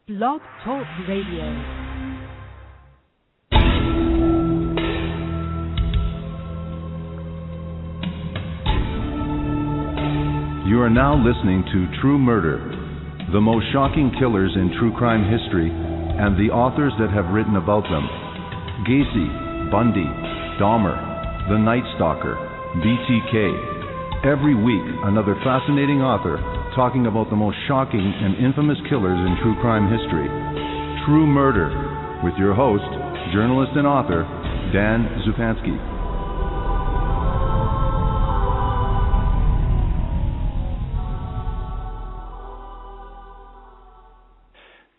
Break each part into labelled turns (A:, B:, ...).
A: Blog Talk Radio.
B: You are now listening to True Murder, the most shocking killers in true crime history, and the authors that have written about them. Gacy, Bundy, Dahmer, The Night Stalker, BTK. Every week, another fascinating author talking about the most shocking and infamous killers in true crime history. True Murder, with your host, journalist and author, Dan Zupansky.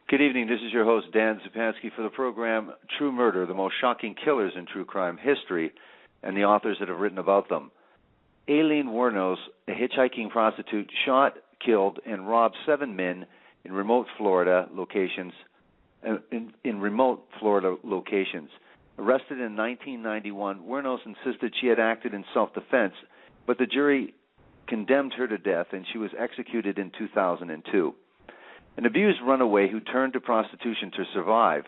C: Good evening, this is your host, Dan Zupansky, for the program True Murder, the most shocking killers in true crime history, and the authors that have written about them. Aileen Wuornos, a hitchhiking prostitute, shot, killed, and robbed 7 men in remote Florida locations. Arrested in 1991, Wuornos insisted she had acted in self-defense, but the jury condemned her to death, and she was executed in 2002. An abused runaway who turned to prostitution to survive,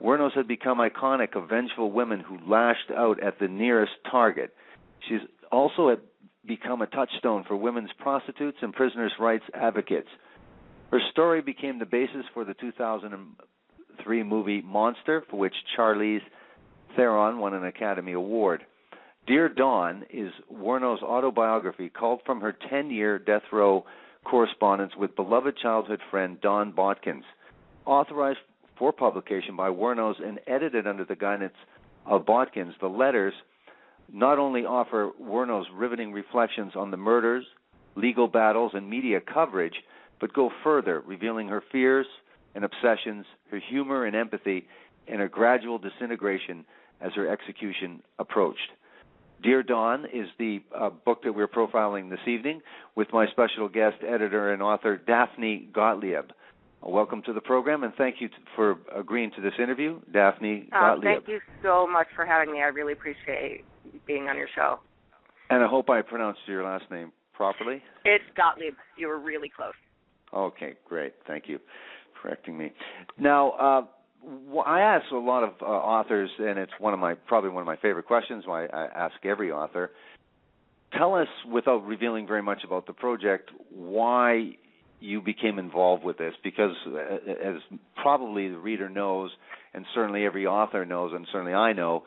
C: Wuornos had become iconic of vengeful women who lashed out at the nearest target. She's also become a touchstone for women's prostitutes and prisoners' rights advocates. Her story became the basis for the 2003 movie Monster, for which Charlize Theron won an Academy Award. Dear Dawn is Wuornos' autobiography, culled from her 10-year death row correspondence with beloved childhood friend Dawn Botkins. Authorized for publication by Wuornos and edited under the guidance of Botkins, the letters not only offer Wuornos riveting reflections on the murders, legal battles, and media coverage, but go further, revealing her fears and obsessions, her humor and empathy, and her gradual disintegration as her execution approached. Dear Dawn is the book that we're profiling this evening with my special guest, editor and author, Daphne Gottlieb. Welcome to the program, and thank you for agreeing to this interview, Daphne Gottlieb.
D: Thank you so much for having me. I really appreciate being on your show.
C: And I hope I pronounced your last name properly.
D: It's Gottlieb. You were really close. Okay,
C: great. Thank you for correcting me. Now, I ask a lot of authors, and it's probably one of my favorite questions. Why I ask every author. Tell us, without revealing very much about the project, why you became involved with this, because as probably the reader knows, and certainly every author knows, and certainly I know,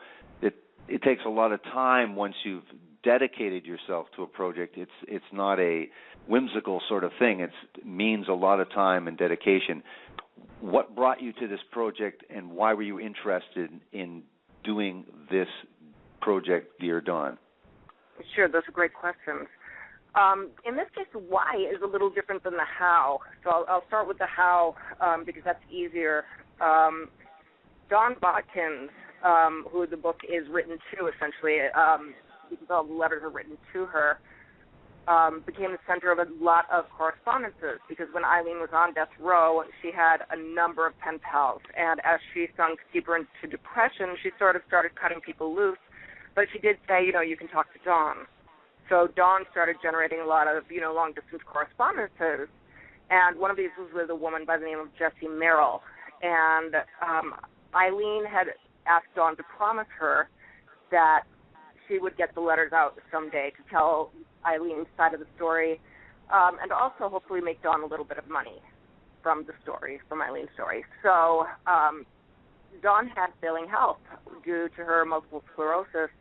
C: it takes a lot of time once you've dedicated yourself to a project. It's not a whimsical sort of thing. It means a lot of time and dedication. What brought you to this project, and why were you interested in doing this project, Dear Dawn?
D: Sure, those are great questions. In this case, the why is a little different than the how. So I'll start with the how because that's easier. Dawn Botkins, who the book is written to, essentially, because all the letters are written to her, became the center of a lot of correspondences, because when Aileen was on death row, she had a number of pen pals, and as she sunk deeper into depression, she sort of started cutting people loose, but she did say, you can talk to Dawn. So Dawn started generating a lot of, long-distance correspondences, and one of these was with a woman by the name of Jessie Merrill, and Aileen had asked Dawn to promise her that she would get the letters out someday to tell Aileen's side of the story, and also hopefully make Dawn a little bit of money from the story, from Aileen's story. So Dawn had failing health due to her multiple sclerosis,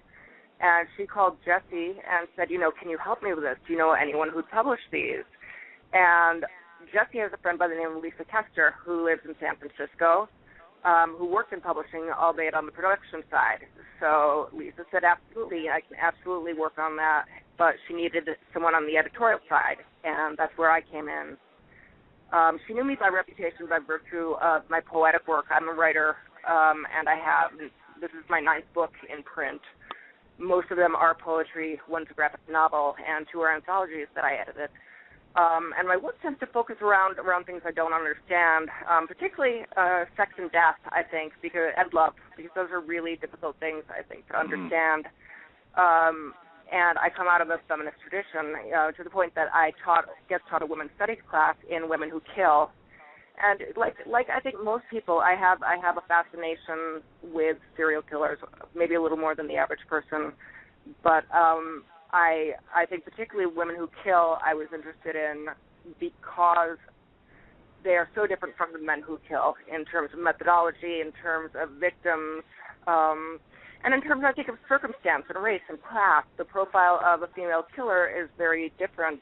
D: and she called Jessie and said, can you help me with this? Do you know anyone who'd publish these? And Jessie has a friend by the name of Lisa Kester who lives in San Francisco, who worked in publishing, albeit on the production side. So Lisa said, absolutely, I can absolutely work on that, but she needed someone on the editorial side, and that's where I came in. She knew me by reputation, by virtue of my poetic work. I'm a writer, and this is my 9th book in print. Most of them are poetry, one's a graphic novel, and 2 are anthologies that I edited. And my work tends to focus around things I don't understand, particularly sex and death, I think, and love, because those are really difficult things, I think, to understand. And I come out of a feminist tradition to the point that I taught a women's studies class in Women Who Kill, And like I think most people, I have a fascination with serial killers, maybe a little more than the average person. But I think particularly women who kill, I was interested in because they are so different from the men who kill in terms of methodology, in terms of victims, and in terms, I think, of circumstance and race and class. The profile of a female killer is very different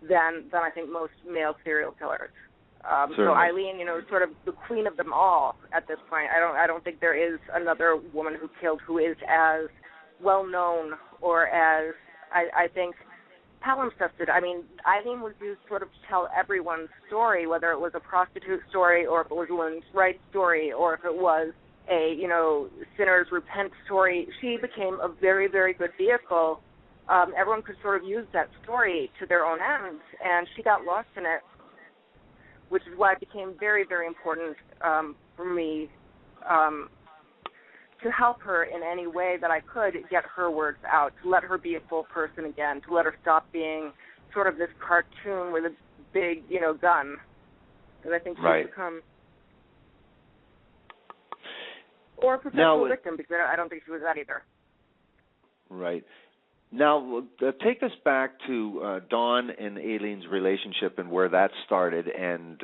D: than I think most male serial killers. So Aileen, is sort of the queen of them all at this point. I don't think there is another woman who killed who is as well known or as I think palimpsested. I mean, Aileen was used sort of to tell everyone's story, whether it was a prostitute story or if it was a women's rights story or if it was a, sinners repent story. She became a very, very good vehicle. Everyone could sort of use that story to their own ends, and she got lost in it, which is why it became very, very important for me to help her in any way that I could get her words out, to let her be a full person again, to let her stop being sort of this cartoon with a big, gun that I think she's become. Or a perpetual victim, because I don't think she was that either.
C: Right. Now, take us back to Dawn and Aileen's relationship and where that started and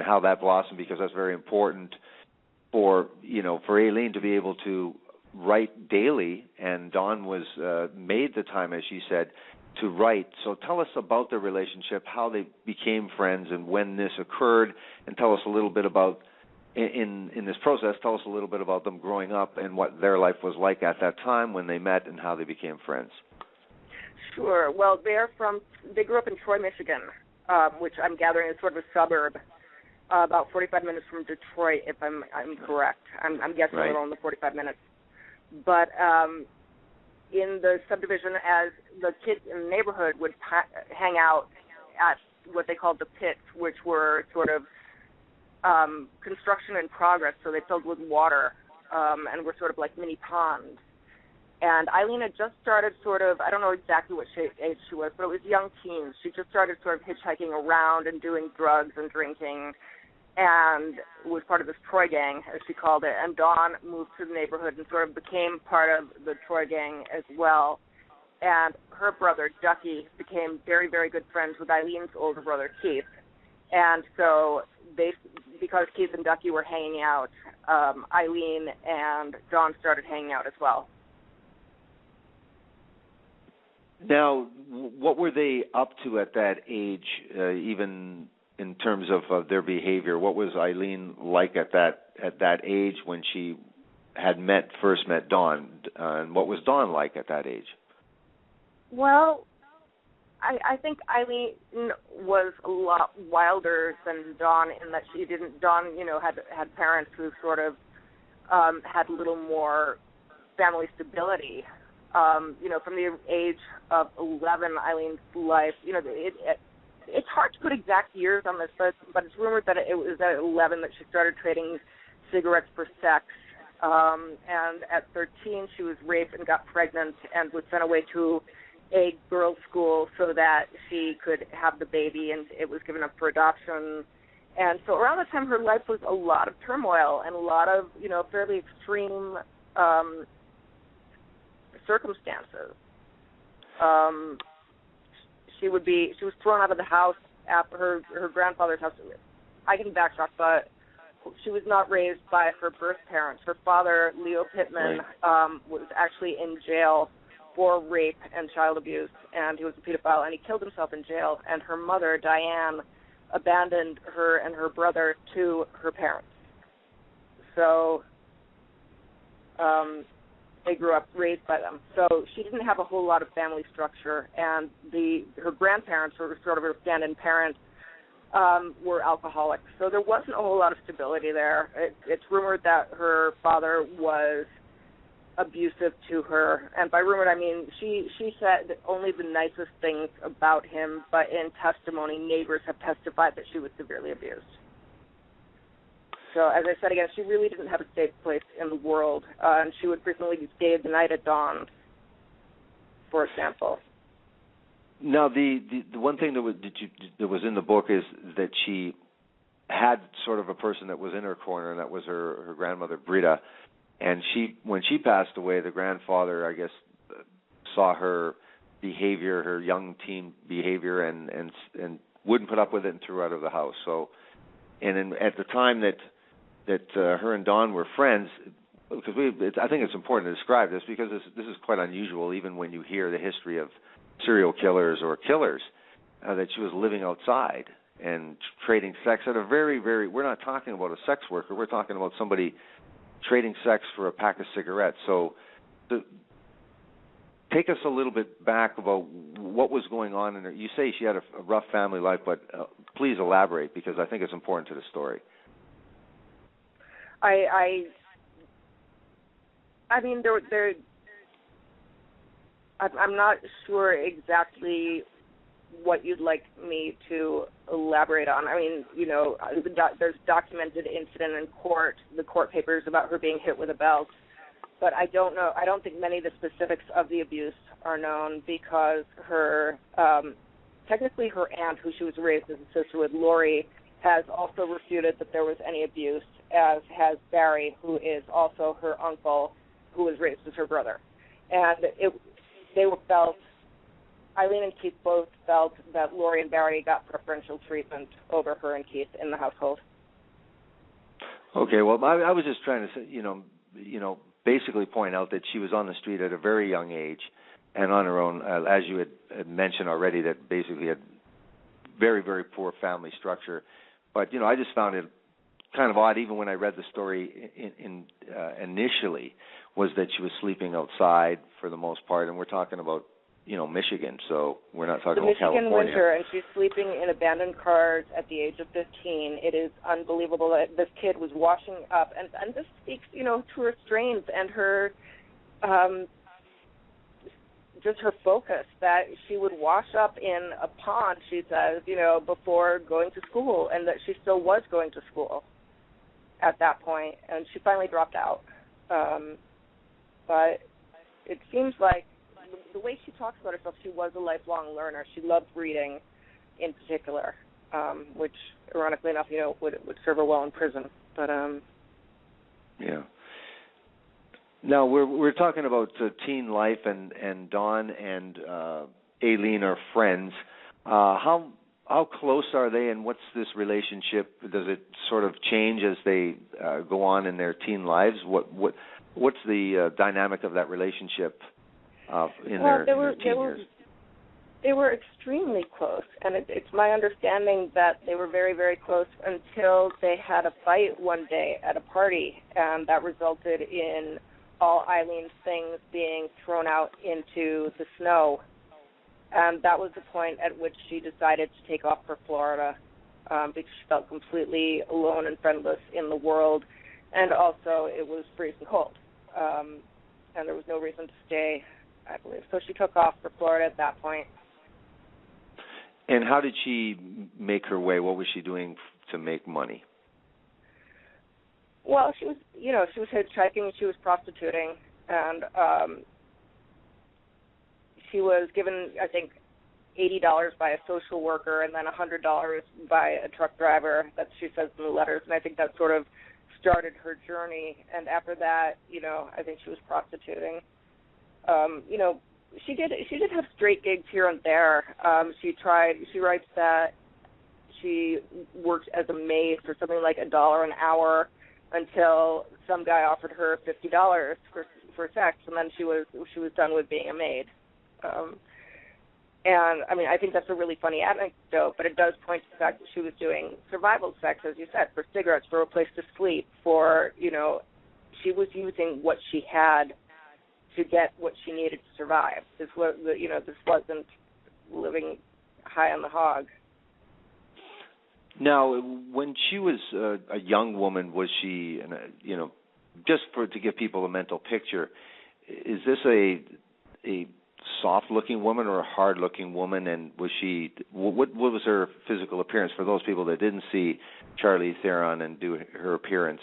C: how that blossomed, because that's very important for Aileen to be able to write daily, and Dawn was made the time, as she said, to write. So tell us about their relationship, how they became friends, and when this occurred, and tell us a little bit about, in this process, tell us a little bit about them growing up and what their life was like at that time when they met and how they became friends.
D: Sure. Well, they grew up in Troy, Michigan, which I'm gathering is sort of a suburb, about 45 minutes from Detroit, if I'm correct. I'm guessing around the 45 minutes. But in the subdivision, as the kids in the neighborhood would hang out at what they called the pits, which were sort of construction in progress, so they filled with water and were sort of like mini ponds. And Aileen had just started I don't know exactly what age she was, but it was young teens. She just started sort of hitchhiking around and doing drugs and drinking and was part of this Troy gang, as she called it. And Dawn moved to the neighborhood and sort of became part of the Troy gang as well. And her brother, Ducky, became very, very good friends with Aileen's older brother, Keith. And so because Keith and Ducky were hanging out, Aileen and Dawn started hanging out as well.
C: Now, what were they up to at that age, even in terms of their behavior? What was Aileen like at that age when she had first met Dawn, and what was Dawn like at that age? Well, I think Aileen was a lot wilder than Dawn in that Dawn had parents who sort of had a little more family stability. From the age of 11, Aileen's life, it's hard to put exact years on this, but it's rumored that it was at 11 that she started trading cigarettes for sex. And at 13, she was raped and got pregnant and was sent away to a girls' school so that she could have the baby, and it was given up for adoption. And so around that time, her life was a lot of turmoil and a lot of, fairly extreme circumstances. She was thrown out of the house after her grandfather's house. I can backtrack, but she was not raised by her birth parents. Her father, Leo Pittman, was actually in jail for rape and child abuse, and he was a pedophile, and he killed himself in jail. And her mother, Diane, abandoned her and her brother to her parents. So they grew up raised by them. So she didn't have a whole lot of family structure, and her grandparents were sort of her stand-in parents, were alcoholics. So there wasn't a whole lot of stability there. It's rumored that her father was abusive to her, and by rumored I mean she said only the nicest things about him, but in testimony, neighbors have testified that she was severely abused. So, as I said again, she really didn't have a safe place in the world, and she would frequently stay the night at Dawn, for example. Now, the one thing that was in the book is that she had sort of a person that was in her corner, and that was her grandmother, Britta. And when she passed away, the grandfather, I guess, saw her behavior, her young teen behavior, and wouldn't put up with it and threw her out of the house. So, at the time that her and Dawn were friends, because I think it's important to describe this because this is quite unusual, even when you hear the history of serial killers or killers, that she was living outside and trading sex at a very, very, we're not talking about a sex worker, we're talking about somebody trading sex for a pack of cigarettes. So take us a little bit back about what was going on in her. You say she had a rough family life, but please elaborate because I think it's important to the story.
D: I mean, I'm not sure exactly what you'd like me to elaborate on. I mean, there's documented incident in court, the court papers about her being hit with a belt, but I don't know. I don't think many of the specifics of the abuse are known because technically her aunt, who she was raised as a sister with, Lori, has also refuted that there was any abuse, as has Barry, who is also her uncle, who was raised as her brother. And they felt, Eileen and Keith both felt that Lori and Barry got preferential treatment over her and Keith in the household.
C: Okay, well, I was just trying to say, basically point out that she was on the street at a very young age and on her own, as you had mentioned already, that basically had very, very poor family structure. But, I just found it kind of odd, even when I read the story initially, was that she was sleeping outside for the most part, and we're talking about, Michigan, so we're not talking about California.
D: The Michigan winter, and she's sleeping in abandoned cars at the age of 15. It is unbelievable that this kid was washing up, and this speaks, to her strength and her, just her focus, that she would wash up in a pond, she says, before going to school, and that she still was going to school at that point, and she finally dropped out. But it seems like the way she talks about herself, she was a lifelong learner. She loved reading in particular, which, ironically enough, would serve her well in prison. But
C: yeah. Now, we're talking about teen life, and Dawn and Aileen are friends. How close are they, and what's this relationship? Does it sort of change as they go on in their teen lives? What's the dynamic of that relationship in their teen years?
D: They were extremely close, and it's my understanding that they were very, very close until they had a fight one day at a party, and that resulted in all Eileen's things being thrown out into the snow. And that was the point at which she decided to take off for Florida because she felt completely alone and friendless in the world, and also it was freezing cold, and there was no reason to stay, I believe. So she took off for Florida at that point.
C: And how did she make her way? What was she doing to make money?
D: Well, she was hitchhiking, she was prostituting, and she was given, I think, $80 by a social worker and then $100 by a truck driver, that she says in the letters, and I think that sort of started her journey. And after that, I think she was prostituting. She did have straight gigs here and there. She writes that she worked as a maid for something like $1 an hour until some guy offered her $50 for sex, and then she was done with being a maid. And I mean, I think that's a really funny anecdote, but it does point to the fact that she was doing survival sex, as you said, for cigarettes, for a place to sleep, for, she was using what she had to get what she needed to survive. This wasn't living high on the hog. Now,
C: when she was a young woman, was she, just to give people a mental picture, is this a soft-looking woman or a hard-looking woman? And was she, what was her physical appearance for those people that didn't see Charlize Theron and do her appearance?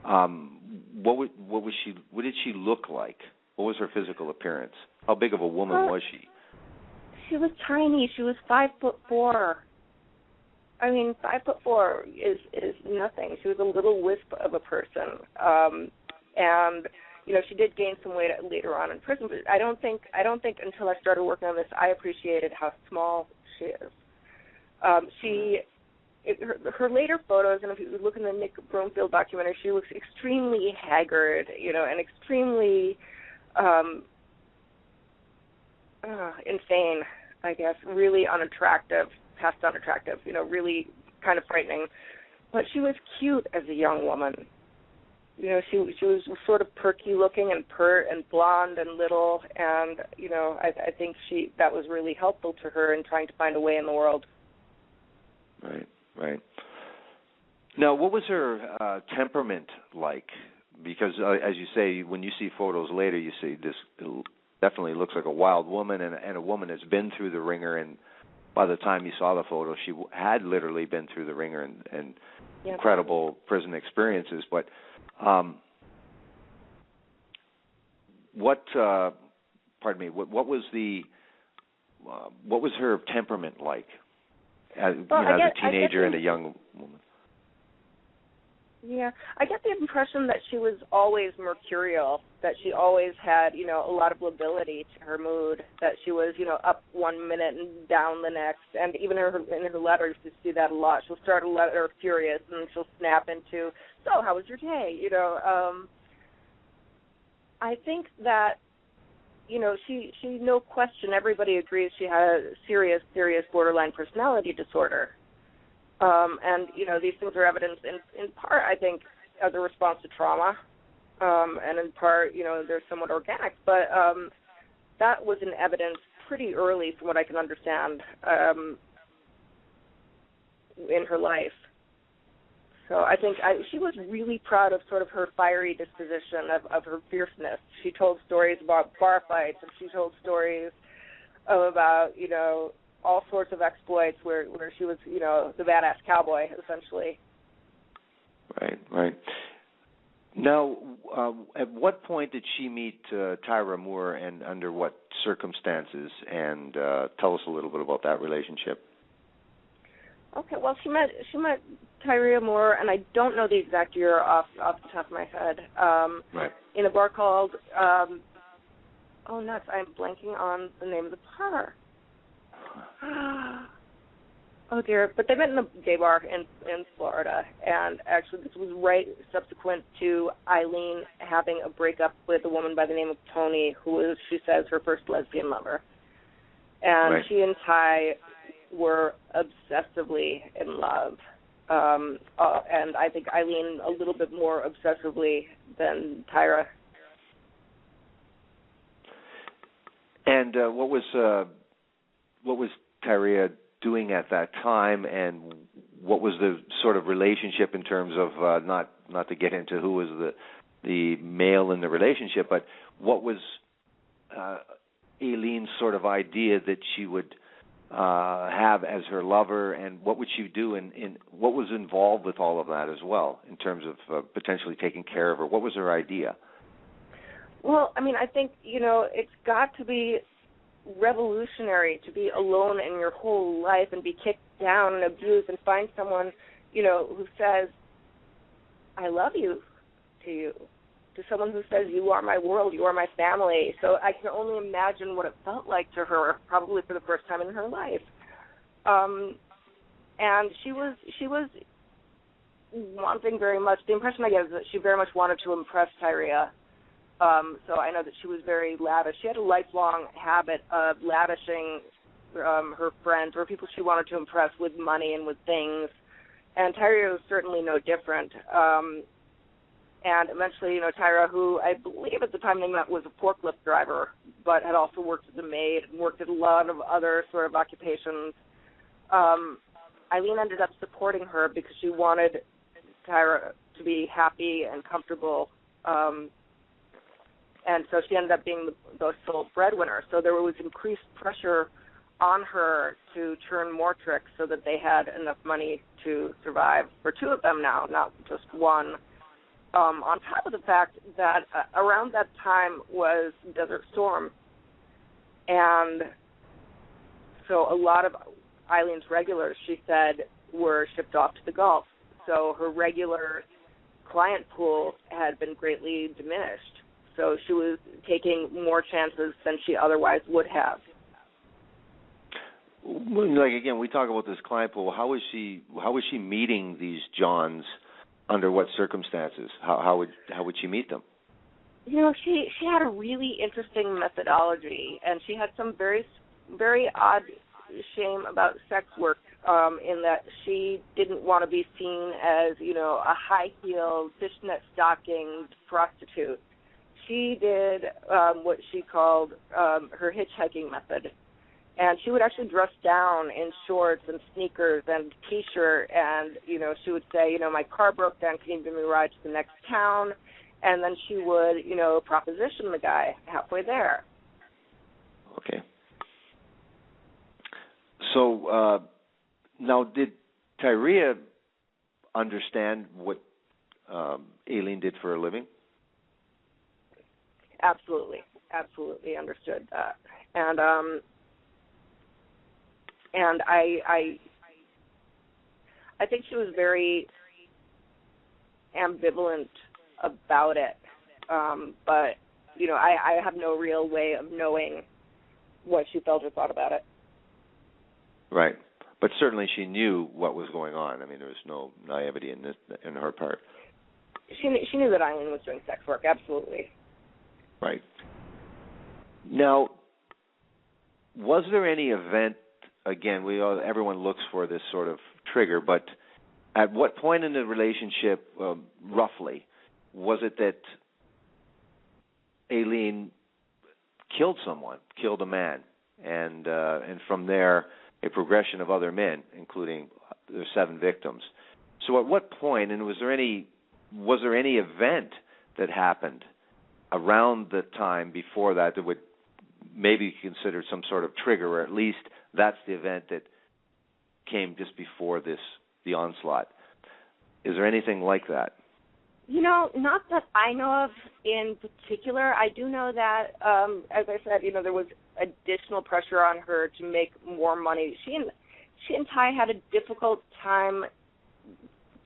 C: What was she? What did she look like? What was her physical appearance? How big of a woman was she?
D: She was tiny. She was 5'4". I mean, 5'4" is nothing. She was a little wisp of a person, and she did gain some weight later on in prison. But I don't think until I started working on this I appreciated how small she is. Her later photos, and if you look in the Nick Broomfield documentary, she looks extremely haggard, and extremely insane, I guess, really unattractive, past unattractive, really kind of frightening. But she was cute as a young woman. She was sort of perky looking and pert and blonde and little, and I think that was really helpful to her in trying to find a way in the world.
C: Right. Now, what was her temperament like? Because, as you say, when you see photos later, you see this definitely looks like a wild woman and a woman that's been through the ringer. And by the time you saw the photo, she had literally been through the ringer and incredible prison experiences. But what was her temperament like? As a teenager and a young woman.
D: Yeah, I get the impression that she was always mercurial, that she always had, a lot of lability to her mood, that she was, up one minute and down the next, and even in her letters you see that a lot. She'll start a letter furious and she'll snap into, so how was your day? I think that she no question, everybody agrees she had a serious borderline personality disorder. And, these things are evidenced in part, I think, as a response to trauma, and in part, they're somewhat organic. But that was in evidence pretty early, from what I can understand, in her life. So I think she was really proud of sort of her fiery disposition, of her fierceness. She told stories about bar fights, and she told stories about, all sorts of exploits where she was, the badass cowboy, essentially.
C: Right. Now, at what point did she meet Tyra Moore, and under what circumstances? And tell us a little bit about that relationship.
D: Okay, well, she met Tyra Moore, and I don't know the exact year off the top of my head. In a bar called, nuts, I'm blanking on the name of the bar. Oh dear! But they met in a gay bar in Florida, and actually this was right subsequent to Aileen having a breakup with a woman by the name of Tony, who was, she says, her first lesbian lover. And she and Ty were obsessively in love, and I think Aileen a little bit more obsessively than Tyra.
C: And what was Tyra doing at that time, and what was the sort of relationship in terms of not to get into who was the male in the relationship, but what was Aileen's sort of idea that she would have as her lover, and what would she do, and what was involved with all of that as well in terms of potentially taking care of her? What was her idea?
D: Well, I mean, I think, it's got to be revolutionary to be alone in your whole life and be kicked down and abused and find someone, who says, I love you, to someone who says, you are my world, you are my family. So I can only imagine what it felt like to her, probably for the first time in her life. And she was wanting very much, the impression I get is that she very much wanted to impress Tyra. So I know that she was very lavish. She had a lifelong habit of lavishing her friends or people she wanted to impress with money and with things. And Tyra was certainly no different. And eventually, Tyra, who I believe at the time they met was a forklift driver, but had also worked as a maid and worked at a lot of other sort of occupations, Aileen ended up supporting her because she wanted Tyra to be happy and comfortable. And so she ended up being the sole breadwinner. So there was increased pressure on her to turn more tricks so that they had enough money to survive for two of them now, not just one. On top of the fact that around that time was Desert Storm. And so a lot of Eileen's regulars, she said, were shipped off to the Gulf. So her regular client pool had been greatly diminished. So she was taking more chances than she otherwise would have.
C: Like, again, we talk about this client pool. How was she meeting these Johns? Under what circumstances? How would she meet them?
D: You know, she had a really interesting methodology, and she had some very, very odd shame about sex work, in that she didn't want to be seen as, you know, a high-heeled, fishnet stockinged prostitute. She did what she called her hitchhiking method. And she would actually dress down in shorts and sneakers and T-shirt, and, you know, she would say, you know, my car broke down, can you give me a ride to the next town? And then she would, you know, proposition the guy halfway there.
C: Okay. So now, did Tyra understand what Aileen did for a living?
D: Absolutely understood that. And I think she was very ambivalent about it. But, you know, I have no real way of knowing what she felt or thought about it.
C: Right. But certainly she knew what was going on. I mean, there was no naivety in her part.
D: She knew that Aileen was doing sex work, absolutely.
C: Right. Now, was there any event, again, everyone looks for this sort of trigger, but at what point in the relationship, roughly, was it that Aileen killed a man, and from there, a progression of other men, including the 7 victims. So at what point, and was there any event that happened around the time before that would maybe be considered some sort of trigger, or at least that's the event that came just before the onslaught? Is there anything like that?
D: You know, not that I know of in particular. I do know that, as I said, you know, there was additional pressure on her to make more money. She and Ty had a difficult time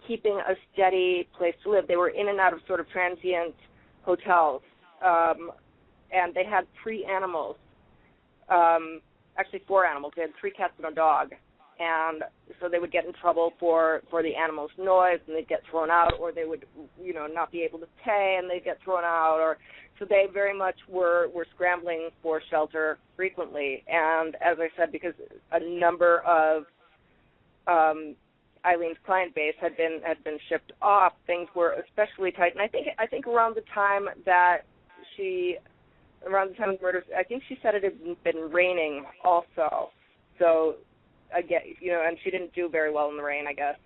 D: keeping a steady place to live. They were in and out of sort of transient hotels, and they had 3 animals, actually 4 animals. They had 3 cats and a dog. And so they would get in trouble for the animals' noise, and they'd get thrown out, or they would, you know, not be able to pay, and they'd get thrown out. Or so they very much were scrambling for shelter frequently. And as I said, because a number of Eileen's client base had been shipped off, things were especially tight. And I think around the time of the murders, I think she said it had been raining also. So. Again, you know, and she didn't do very well in the rain, I guess.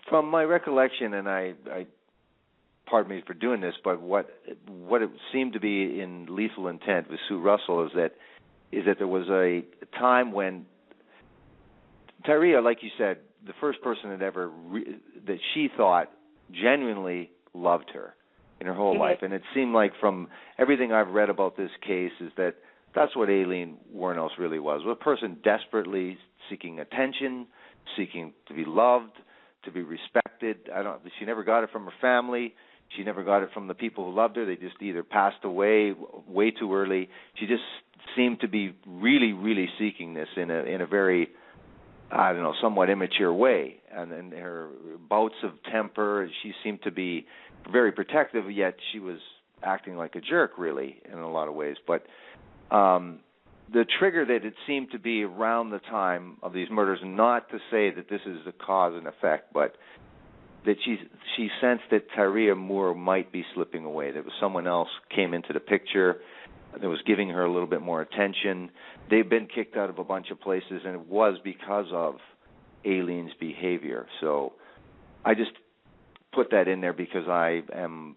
C: From my recollection, and I pardon me for doing this, but what it seemed to be in Lethal Intent with Sue Russell is that there was a time when Tyra, like you said, the first person that she thought genuinely loved her in her whole life, and it seemed like from everything I've read about this case is that that's what Aileen Wuornos really was. A person desperately seeking attention, seeking to be loved, to be respected. She never got it from her family. She never got it from the people who loved her. They just either passed away way too early. She just seemed to be really, really seeking this in a very, somewhat immature way. And in her bouts of temper, she seemed to be very protective, yet she was acting like a jerk, really, in a lot of ways. But the trigger that it seemed to be around the time of these murders, not to say that this is the cause and effect, but that she sensed that Tyra Moore might be slipping away. There was someone else came into the picture that was giving her a little bit more attention. They've been kicked out of a bunch of places, and it was because of Aileen's behavior. So I just put that in there because I'm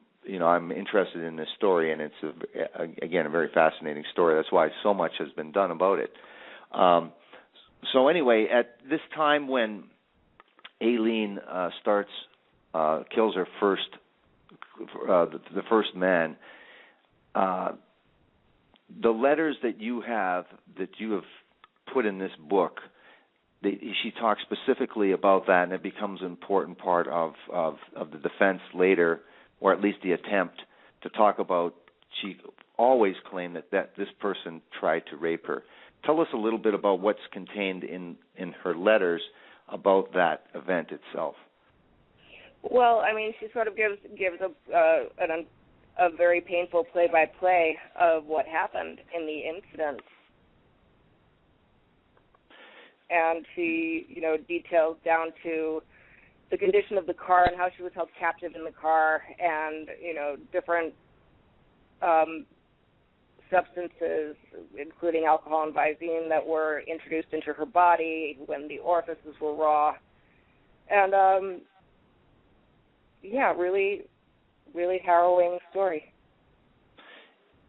C: interested in this story, and it's, again, a very fascinating story. That's why so much has been done about it. So anyway, at this time when Aileen kills her the first man, the letters that you have put in this book she talks specifically about that, and it becomes an important part of the defense later, or at least the attempt to talk about. She always claimed that this person tried to rape her. Tell us a little bit about what's contained in her letters about that event itself.
D: Well, I mean, she sort of gives a very painful play-by-play of what happened in the incident. And she, details down to the condition of the car and how she was held captive in the car, and, different substances, including alcohol and Visine, that were introduced into her body when the orifices were raw. And, really, really harrowing story.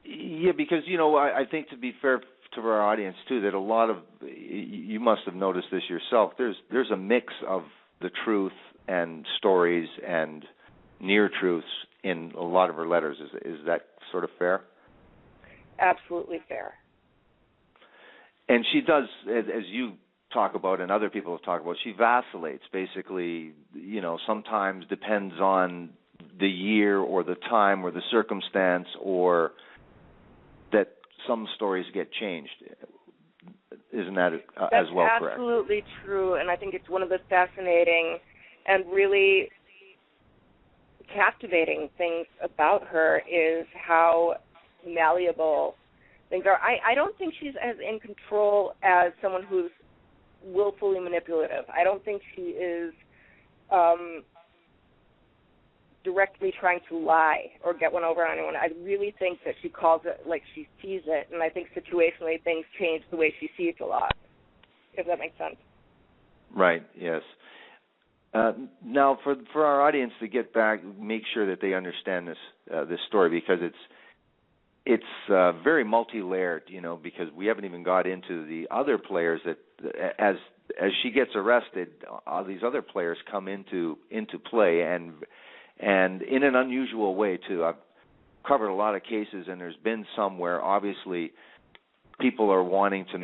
C: Yeah, because, I think, to be fair to our audience, too, that a lot of, you must have noticed this yourself, there's a mix of the truth and stories and near truths in a lot of her letters. Is that sort of fair?
D: Absolutely fair.
C: And she does, as you talk about and other people have talked about, she vacillates. Basically, sometimes depends on the year or the time or the circumstance, or that some stories get changed. Isn't that as well correct? That's
D: absolutely true, and I think it's one of the fascinating and really captivating things about her is how malleable things are. I don't think she's as in control as someone who's willfully manipulative. I don't think she is directly trying to lie or get one over on anyone. I really think that she calls it like she sees it, and I think situationally things change the way she sees a lot, if that makes sense. Right,
C: yes. Now, for our audience to get back, make sure that they understand this story, because it's very multi-layered, because we haven't even got into the other players that, as she gets arrested, all these other players come into play, and in an unusual way, too. I've covered a lot of cases, and there's been some where obviously people are wanting to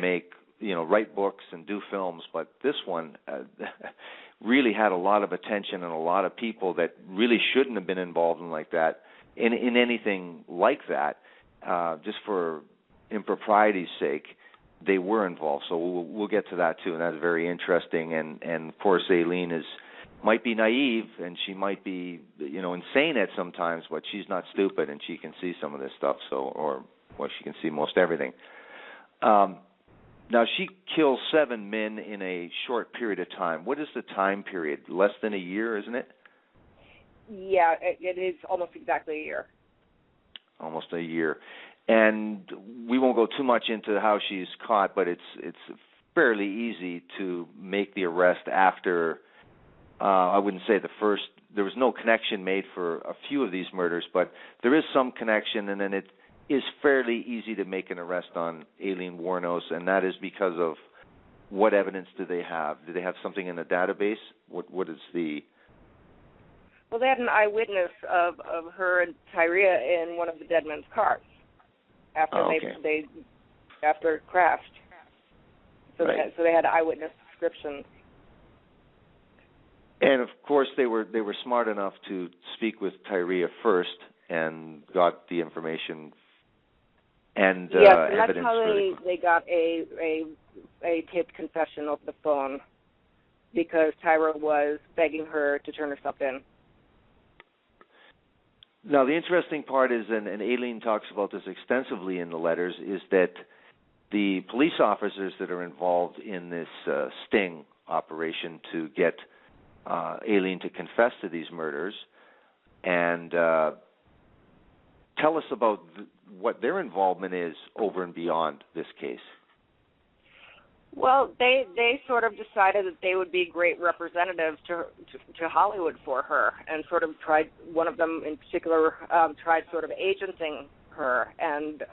C: write books and do films, but this one really had a lot of attention and a lot of people that really shouldn't have been involved in anything like that. Just for impropriety's sake, they were involved. So we'll get to that too, and that's very interesting. And of course, Aileen might be naive, and she might be insane at sometimes, but she's not stupid, and she can see some of this stuff. She can see most everything. Now, she kills 7 men in a short period of time. What is the time period? Less than a year, isn't it?
D: Yeah, it is almost exactly a year.
C: Almost a year. And we won't go too much into how she's caught, but it's fairly easy to make the arrest after, I wouldn't say there was no connection made for a few of these murders, but there is some connection, and then it is fairly easy to make an arrest on Aileen Wuornos, and that is because of what evidence do they have? Do they have something in the database? What is the...
D: Well, they had an eyewitness of her and Tyra in one of the dead men's cars after after it crashed. So right. They had eyewitness descriptions.
C: And of course, they were smart enough to speak with Tyra first and got the information and
D: yes, and
C: evidence.
D: That's how they got a taped confession over the phone, because Tyra was begging her to turn herself in.
C: Now, the interesting part is, and Aileen talks about this extensively in the letters, is that the police officers that are involved in this sting operation to get Aileen to confess to these murders, and tell us about what their involvement is over and beyond this case.
D: Well, they sort of decided that they would be great representatives to Hollywood for her, and sort of tried, one of them in particular tried sort of agenting her, and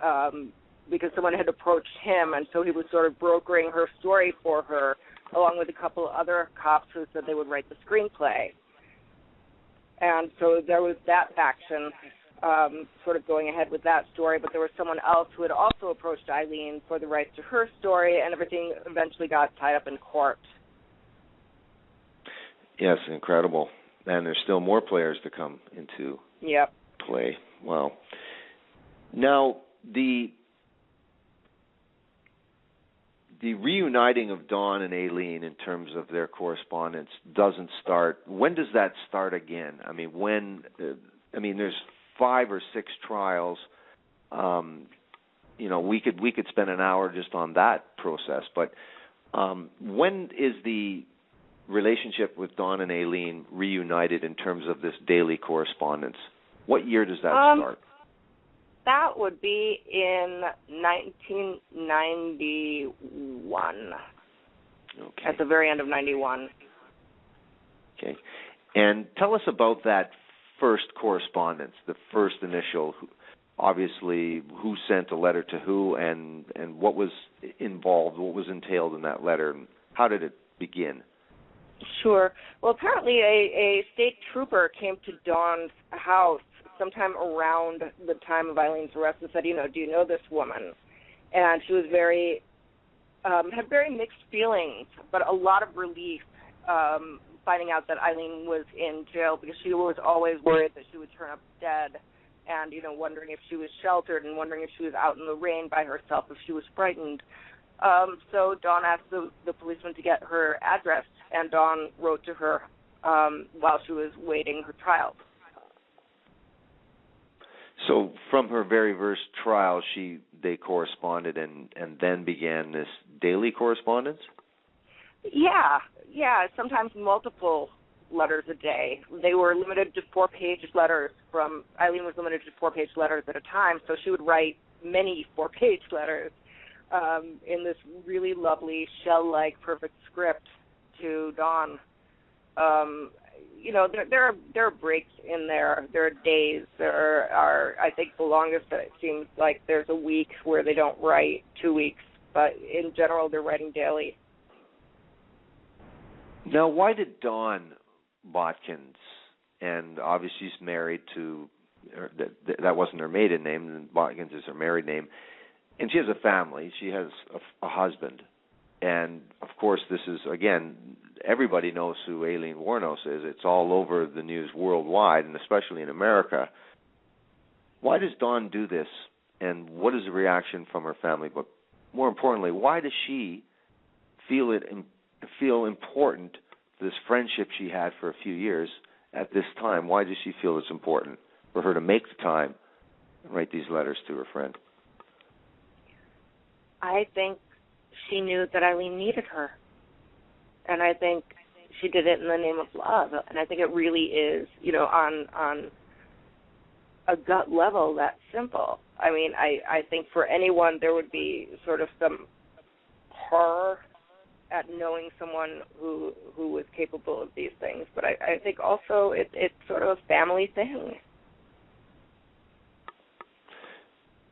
D: because someone had approached him, and so he was sort of brokering her story for her, along with a couple other cops who said they would write the screenplay. And so there was that faction sort of going ahead with that story, but there was someone else who had also approached Aileen for the rights to her story, and everything eventually got tied up in court.
C: Yes, incredible. And there's still more players to come into play. Wow. Now, the reuniting of Dawn and Aileen in terms of their correspondence doesn't start. When does that start again? I mean, there's 5 or 6 trials. We could spend an hour just on that process. But when is the relationship with Dawn and Aileen reunited in terms of this daily correspondence? What year does that start?
D: That would be in 1991.
C: Okay.
D: At the very end of 91.
C: Okay. And tell us about that first correspondence, the first initial, obviously, who sent a letter to who and what was involved, what was entailed in that letter, and how did it begin?
D: Sure. Well, apparently a state trooper came to Dawn's house sometime around the time of Eileen's arrest and said, do you know this woman? And she was had very mixed feelings, but a lot of relief finding out that Aileen was in jail, because she was always worried that she would turn up dead, and, wondering if she was sheltered and wondering if she was out in the rain by herself, if she was frightened. So Dawn asked the policeman to get her address, and Dawn wrote to her while she was waiting her trial.
C: So from her very first trial, they corresponded and then began this daily correspondence?
D: Yeah, sometimes multiple letters a day. They were limited to 4-page letters. Aileen was limited to 4-page letters at a time, so she would write many 4-page letters in this really lovely shell-like perfect script to Dawn. There are breaks in there. There are days. There are, I think, the longest that it seems like there's a week where they don't write, 2 weeks. But in general, they're writing daily.
C: Now, why did Dawn Botkins, and obviously she's married to, that wasn't her maiden name, and Botkins is her married name, and she has a family. She has a husband. And, of course, this is, again, everybody knows who Aileen Wuornos is. It's all over the news worldwide, and especially in America. Why does Dawn do this, and what is the reaction from her family? But more importantly, why does she feel important, this friendship she had for a few years at this time? Why does she feel it's important for her to make the time and write these letters to her friend?
D: I think she knew that Aileen needed her. And I think she did it in the name of love. And I think it really is, on a gut level, that simple. I mean, I think for anyone there would be sort of some horror at knowing someone who was capable of these things. But I think also it's sort of a family thing.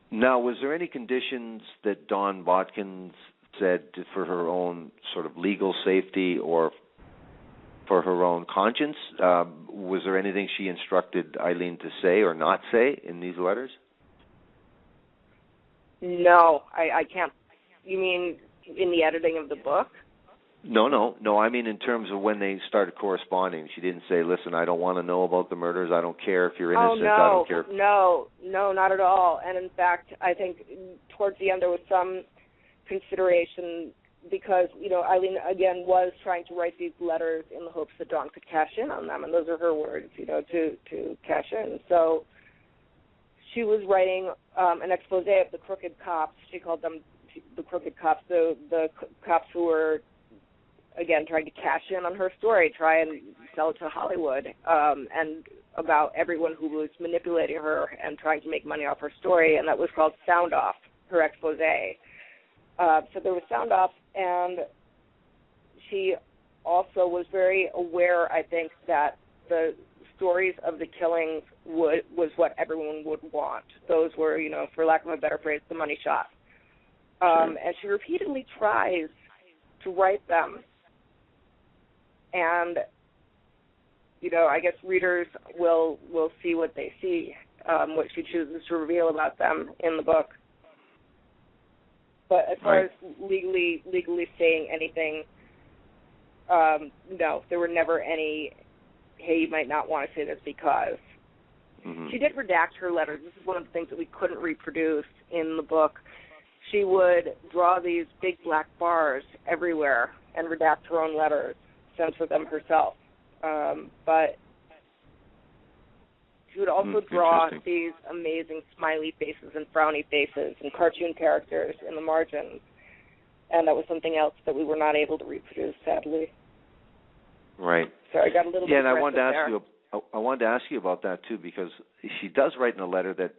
C: Now, was there any conditions that Dawn Botkins said for her own sort of legal safety or for her own conscience? Was there anything she instructed Aileen to say or not say in these letters?
D: No, I can't. You mean in the editing of the book?
C: No. I mean in terms of when they started corresponding. She didn't say, listen, I don't want to know about the murders. I don't care if you're innocent.
D: No.
C: I don't care.
D: No, not at all. And in fact, I think towards the end there was some consideration because, Aileen, again, was trying to write these letters in the hopes that Dawn could cash in on them. And those are her words, to cash in. So she was writing an expose of the crooked cops. She called them the crooked cops, the cops who were, again, trying to cash in on her story, try and sell it to Hollywood, and about everyone who was manipulating her and trying to make money off her story, and that was called Sound Off, her expose. So there was Sound Off, and she also was very aware, I think, that the stories of the killings was what everyone would want. Those were, for lack of a better phrase, the money shot. And she repeatedly tries to write them. And, I guess readers will see what they see, what she chooses to reveal about them in the book. But as far as legally saying anything, No, there were never any, hey, you might not want to say this because.
C: Mm-hmm.
D: She did redact her letters. This is one of the things that we couldn't reproduce in the book. She would draw these big black bars everywhere and redact her own letters, censor them herself. But she would also draw these amazing smiley faces and frowny faces and cartoon characters in the margins. And that was something else that we were not able to reproduce, sadly.
C: Right.
D: So I got a little bit
C: and I wanted to ask
D: there.
C: you. I wanted to ask you about that too, because she does write in a letter that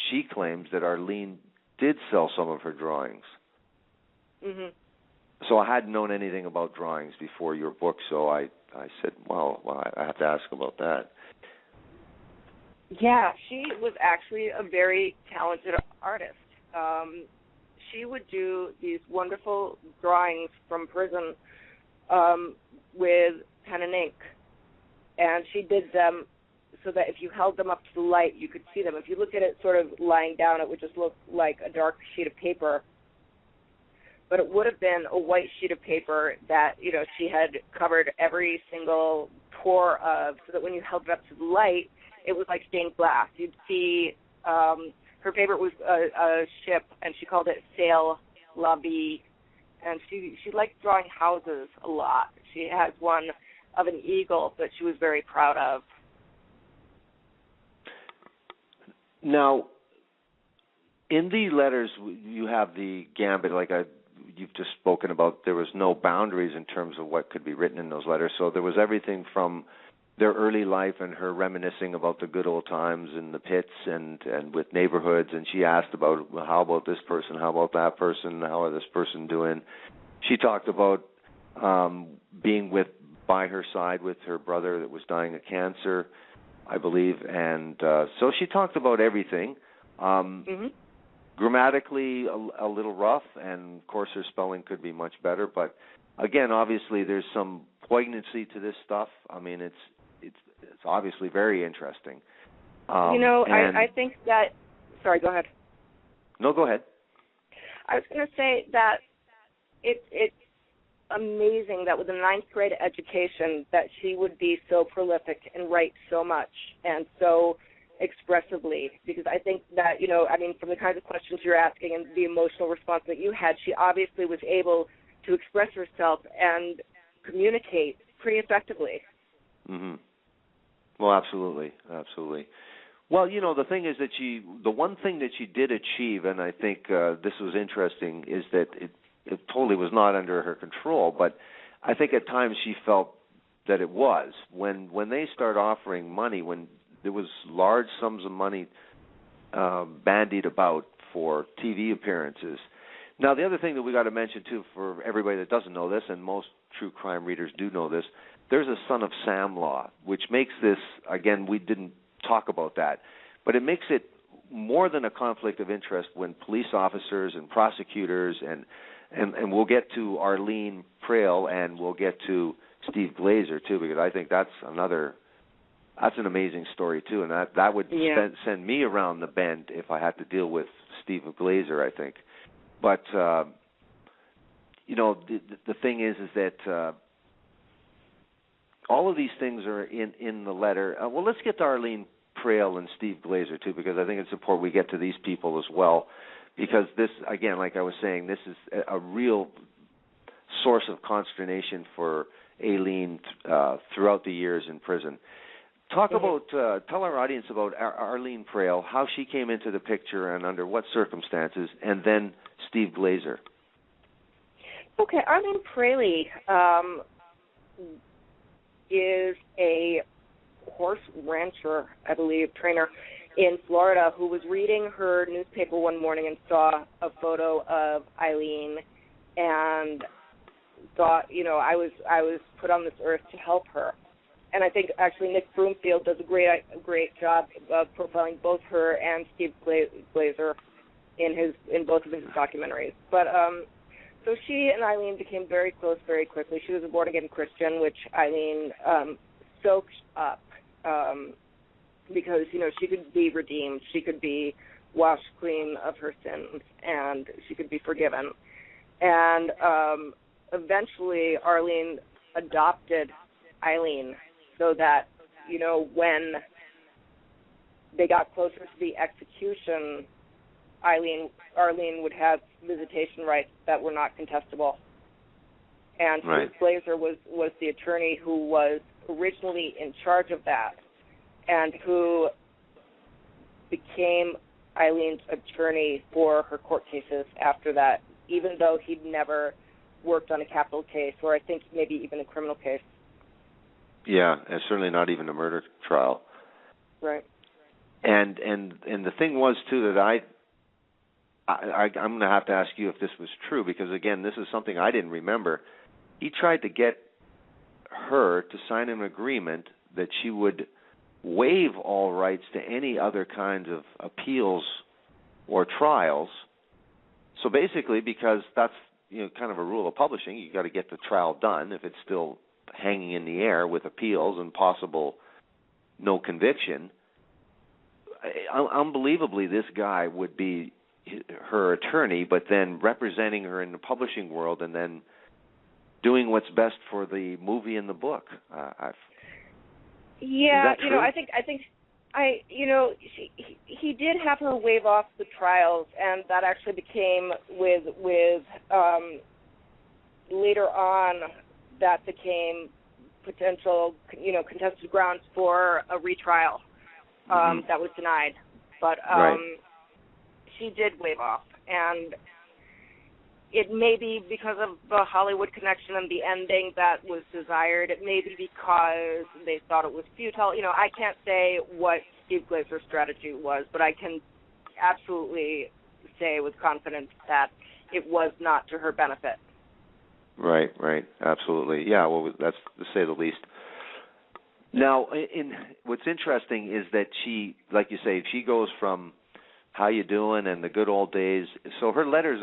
C: she claims that Aileen did sell some of her drawings.
D: Mm-hmm.
C: So I hadn't known anything about drawings before your book, so I said, well, I have to ask about that.
D: Yeah, she was actually a very talented artist. She would do these wonderful drawings from prison with pen and ink. And she did them so that if you held them up to the light, you could see them. If you look at it sort of lying down, it would just look like a dark sheet of paper. But it would have been a white sheet of paper that, she had covered every single pore of, so that when you held it up to the light, it was like stained glass. You'd see her favorite was a ship, and she called it Sail La Vie. And she liked drawing houses a lot. She has one of an eagle that she was very proud of.
C: Now, in the letters, you have the gambit, you've just spoken about. There was no boundaries in terms of what could be written in those letters. So there was everything from their early life and her reminiscing about the good old times in the pits and with neighborhoods. And she asked about, well, how about this person? How about that person? How are this person doing? She talked about being by her side with her brother that was dying of cancer, I believe. And so she talked about everything. Grammatically a little rough, and, of course, her spelling could be much better. But, again, obviously there's some poignancy to this stuff. I mean, it's obviously very interesting.
D: I think that – sorry, go ahead.
C: No, go ahead.
D: I was going to say that it's amazing that with a ninth grade education that she would be so prolific and write so much and so expressively, because I think that, from the kinds of questions you're asking and the emotional response that you had, she obviously was able to express herself and communicate pretty effectively.
C: Mm-hmm. Well, absolutely. Well, the thing is that the one thing that she did achieve, and I think this was interesting, is that it totally was not under her control, but I think at times she felt that it was. When they start offering money, when there was large sums of money bandied about for TV appearances. Now, the other thing that we got to mention, too, for everybody that doesn't know this, and most true crime readers do know this, there's a Son of Sam law, which makes this, again, we didn't talk about that, but it makes it more than a conflict of interest when police officers and prosecutors and we'll get to Aileen Prail and we'll get to Steve Glazer too, because I think that's an amazing story too, and that would send me around the bend if I had to deal with Steve Glazer, I think. But the thing is that all of these things are in the letter. Well, let's get to Aileen Prail and Steve Glazer too, because I think it's important we get to these people as well. Because this, again, like I was saying, this is a real source of consternation for Aileen throughout the years in prison. Talk about, tell our audience about Aileen Prail, how she came into the picture and under what circumstances, and then Steve Glazer.
D: Okay, Aileen Prail is a horse rancher, I believe, trainer in Florida, who was reading her newspaper one morning and saw a photo of Aileen and thought, I was put on this earth to help her. And I think actually Nick Broomfield does a great job of profiling both her and Steve Glazer in both of his documentaries. But so she and Aileen became very close very quickly. She was a born-again Christian, which Aileen soaked up. Because, she could be redeemed, she could be washed clean of her sins, and she could be forgiven. And eventually Arlene adopted Aileen so that, you know, when they got closer to the execution, Arlene would have visitation rights that were not contestable. And
C: Right.
D: Blazer was the attorney who was originally in charge of that and who became Eileen's attorney for her court cases after that, even though he'd never worked on a capital case or I think maybe even a criminal case.
C: Yeah, and certainly not even a murder trial.
D: Right.
C: And the thing was, too, that I'm going to have to ask you if this was true, because, again, this is something I didn't remember. He tried to get her to sign an agreement that she would waive all rights to any other kinds of appeals or trials. So basically, because that's, you know, kind of a rule of publishing, you got to get the trial done if it's still hanging in the air with appeals and possible no conviction. Unbelievably, this guy would be her attorney, but then representing her in the publishing world and then doing what's best for the movie and the book.
D: Yeah, you know, I think he did have her waive off the trials, and that actually became with later on that became potential, you know, contested grounds for a retrial that was denied. But she did waive off, and it may be because of the Hollywood connection and the ending that was desired. It may be because they thought it was futile. You know, I can't say what Steve Glazer's strategy was, but I can absolutely say with confidence that it was not to her benefit.
C: Right, absolutely. Yeah, well, that's to say the least. Now, what's interesting is that she, like you say, she goes from how you doing and the good old days. So her letters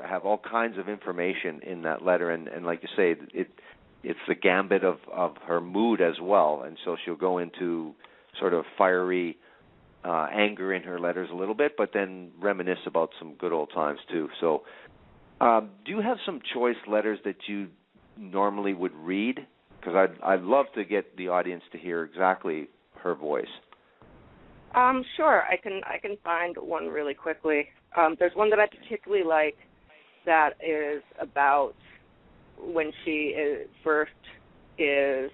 C: have all kinds of information in that letter, and like you say, it's the gambit of her mood as well. And so she'll go into sort of fiery anger in her letters a little bit, but then reminisce about some good old times too. So do you have some choice letters that you normally would read? Because I'd love to get the audience to hear exactly her voice.
D: Sure, I can find one really quickly. There's one that I particularly like that is about when she first is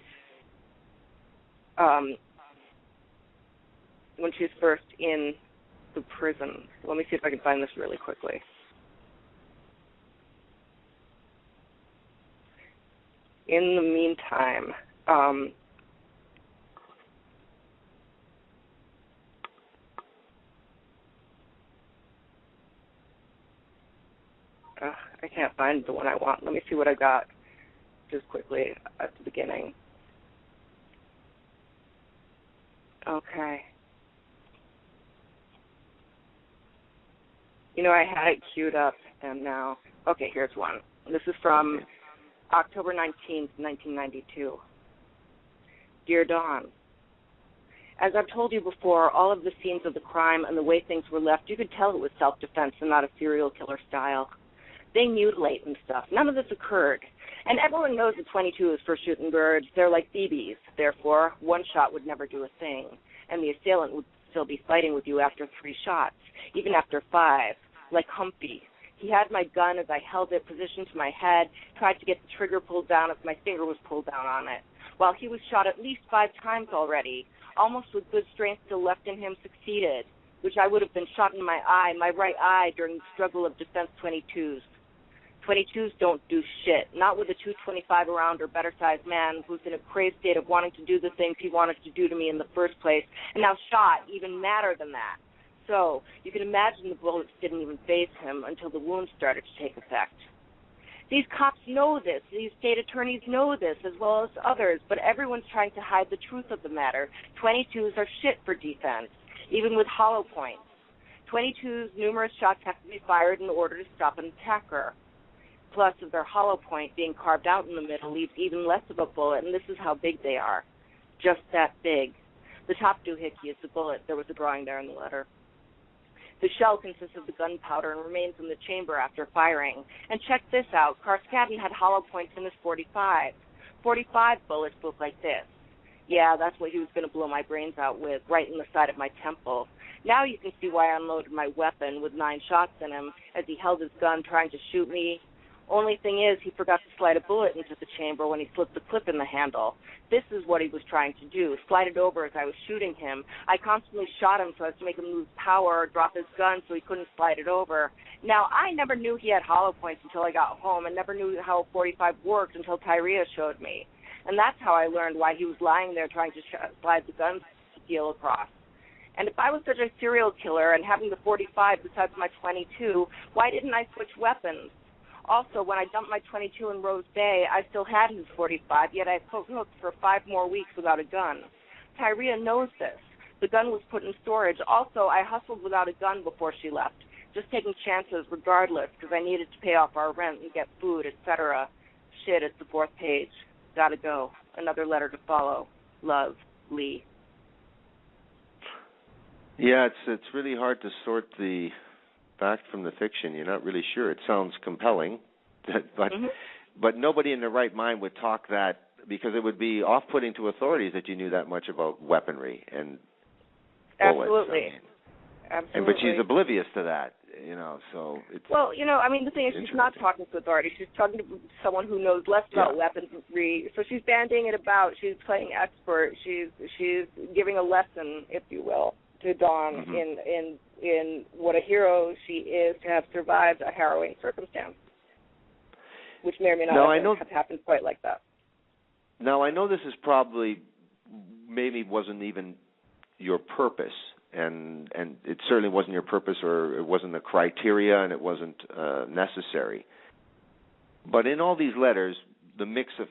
D: when she's first in the prison. Let me see if I can find this really quickly. In the meantime, I can't find the one I want. Let me see what I got just quickly at the beginning. Okay. You know, I had it queued up, and now... Okay, here's one. This is from October 19th, 1992. Dear Dawn, as I've told you before, all of the scenes of the crime and the way things were left, you could tell it was self-defense and not a serial killer style. They mutilate and stuff. None of this occurred. And everyone knows that 22 is for shooting birds. They're like BBs. Therefore, one shot would never do a thing. And the assailant would still be fighting with you after 3 shots, even after 5, like Humpy. He had my gun as I held it, positioned to my head, tried to get the trigger pulled down as my finger was pulled down on it. While he was shot at least 5 times already, almost with good strength still left in him, succeeded, which I would have been shot in my eye, my right eye, during the struggle of defense 22s. 22s don't do shit, not with a 225 around or better-sized man who's in a crazed state of wanting to do the things he wanted to do to me in the first place, and now shot even madder than that. So you can imagine the bullets didn't even faze him until the wounds started to take effect. These cops know this. These state attorneys know this, as well as others, but everyone's trying to hide the truth of the matter. 22s are shit for defense, even with hollow points. 22's numerous shots have to be fired in order to stop an attacker. Plus, of their hollow point being carved out in the middle leaves even less of a bullet, and this is how big they are. Just that big. The top doohickey is the bullet. There was a drawing there in the letter. The shell consists of the gunpowder and remains in the chamber after firing. And check this out. Carskadden had hollow points in his 45. 45 bullets look like this. Yeah, that's what he was going to blow my brains out with, right in the side of my temple. Now you can see why I unloaded my weapon with 9 shots in him as he held his gun trying to shoot me. Only thing is, he forgot to slide a bullet into the chamber when he slipped the clip in the handle. This is what he was trying to do, slide it over as I was shooting him. I constantly shot him so as to make him lose power or drop his gun so he couldn't slide it over. Now, I never knew he had hollow points until I got home and never knew how 45 worked until Tyra showed me. And that's how I learned why he was lying there trying to slide the gun steel across. And if I was such a serial killer and having the 45 besides my 22, why didn't I switch weapons? Also, when I dumped my 22 in Rose Bay, I still had his 45, yet I hooked for 5 more weeks without a gun. Tyra knows this. The gun was put in storage. Also, I hustled without a gun before she left, just taking chances regardless because I needed to pay off our rent and get food, etc. Shit, it's the 4th page. Gotta go. Another letter to follow. Love, Lee.
C: Yeah, it's really hard to sort the fact from the fiction. You're not really sure. It sounds compelling, but nobody in their right mind would talk that, because it would be off-putting to authorities that you knew that much about weaponry and bullets.
D: Absolutely. Absolutely.
C: But she's oblivious to that, so it's...
D: Well, the thing is, she's not talking to authorities. She's talking to someone who knows less about weaponry. So she's bandying it about. She's playing expert. She's giving a lesson, if you will, to Dawn in what a hero she is to have survived a harrowing circumstance, which may or may not have happened quite like that.
C: Now, I know this is probably maybe wasn't even your purpose, and it certainly wasn't your purpose, or it wasn't the criteria, and it wasn't necessary. But in all these letters, the mix of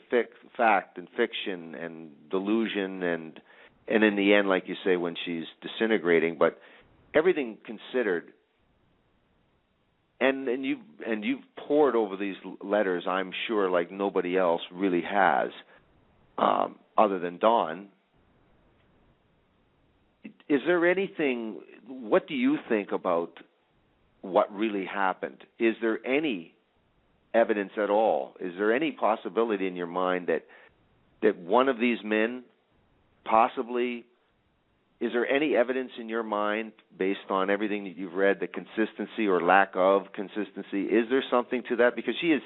C: fact and fiction and delusion and in the end, like you say, when she's disintegrating, but everything considered, and you've pored over these letters, I'm sure, like nobody else really has, other than Dawn. Is there anything? What do you think about what really happened? Is there any evidence at all? Is there any possibility in your mind that one of these men possibly, is there any evidence in your mind, based on everything that you've read, the consistency or lack of consistency? Is there something to that? Because she has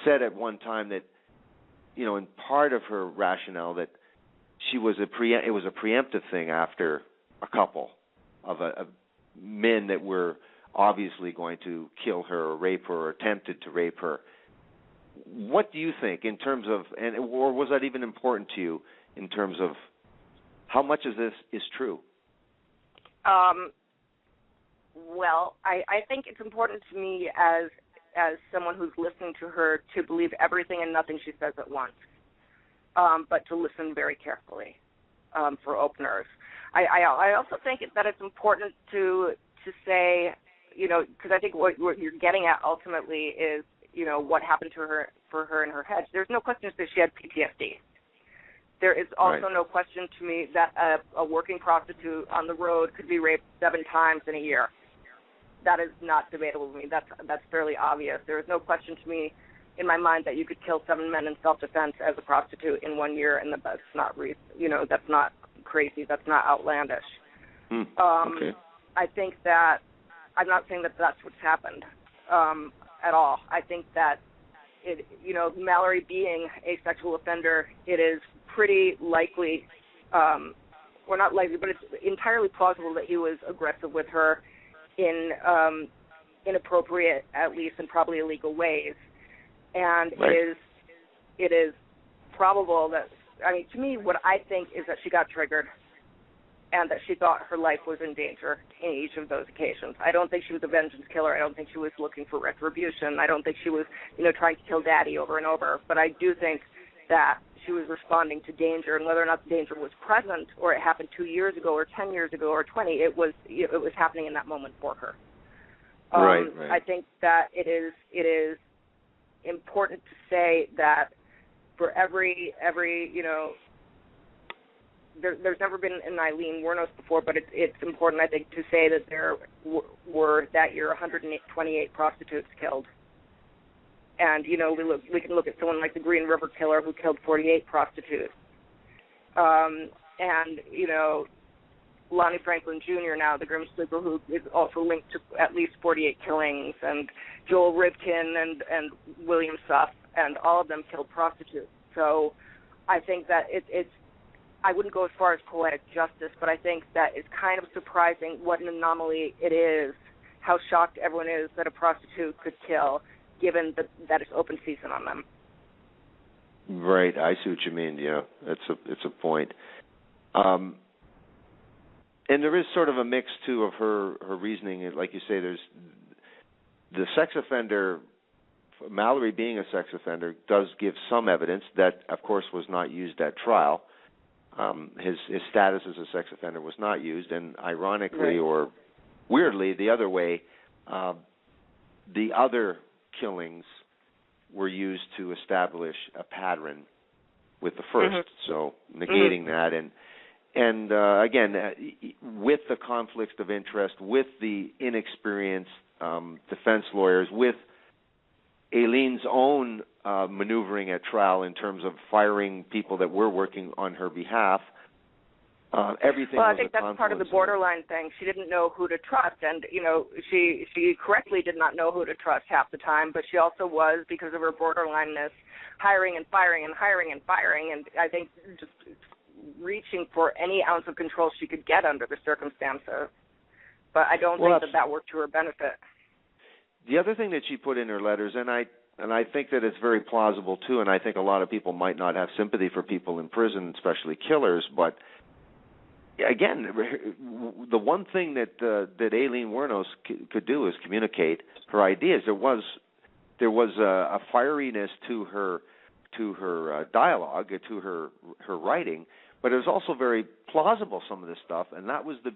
C: said at one time that, in part of her rationale, that it was a preemptive thing after a couple of men that were obviously going to kill her or rape her or attempted to rape her. What do you think in terms of, or was that even important to you in terms of how much of this is true?
D: Well, I think it's important to me as someone who's listening to her to believe everything and nothing she says at once, but to listen very carefully for openers. I also think that it's important to say, because I think what you're getting at ultimately is, what happened to her for her in her head. There's no question that she had PTSD. There is also no question to me that a working prostitute on the road could be raped 7 times in a year. That is not debatable to me. That's fairly obvious. There is no question to me in my mind that you could kill 7 men in self-defense as a prostitute in 1 year, and that's not that's not crazy. That's not outlandish.
C: Okay.
D: I think that I'm not saying that that's what's happened at all. I think that Mallory being a sexual offender, it is pretty likely, or not likely, but it's entirely plausible that he was aggressive with her in inappropriate, at least, and probably illegal ways. And it is probable that, to me, what I think is that she got triggered and that she thought her life was in danger in each of those occasions. I don't think she was a vengeance killer. I don't think she was looking for retribution. I don't think she was, trying to kill Daddy over and over. But I do think that she was responding to danger, and whether or not the danger was present or it happened 2 years ago or 10 years ago or 20, it was happening in that moment for her.
C: Right.
D: I think that it is important to say that for every there's never been an Aileen Wuornos before, but it's important, I think, to say that there were that year 128 prostitutes killed. And, we can look at someone like the Green River Killer who killed 48 prostitutes. And, Lonnie Franklin Jr. now, the Grim Sleeper, who is also linked to at least 48 killings, and Joel Rivkin and William Suff, and all of them killed prostitutes. So I think that it's I wouldn't go as far as poetic justice, but I think that it's kind of surprising what an anomaly it is, how shocked everyone is that a prostitute could kill, given that it's open season on them.
C: Right, I see what you mean. Yeah, it's a point. And there is sort of a mix too of her reasoning. Like you say, there's the sex offender. Mallory being a sex offender does give some evidence that, of course, was not used at trial. His status as a sex offender was not used, and ironically or weirdly, the other way, the other killings were used to establish a pattern with the first, so negating that. And again, with the conflicts of interest, with the inexperienced defense lawyers, with Aileen's own maneuvering at trial in terms of firing people that were working on her behalf, everything
D: well,
C: was
D: I think that's part of the borderline thing. She didn't know who to trust, and, she correctly did not know who to trust half the time, but she also was, because of her borderlineness, hiring and firing and hiring and firing, and I think just reaching for any ounce of control she could get under the circumstances. But I don't think that worked to her benefit.
C: The other thing that she put in her letters, and I think that it's very plausible too, and I think a lot of people might not have sympathy for people in prison, especially killers, but again, the one thing that Aileen Wuornos could do is communicate her ideas. There was a fieriness to her dialogue, to her writing, but it was also very plausible, some of this stuff, and that was her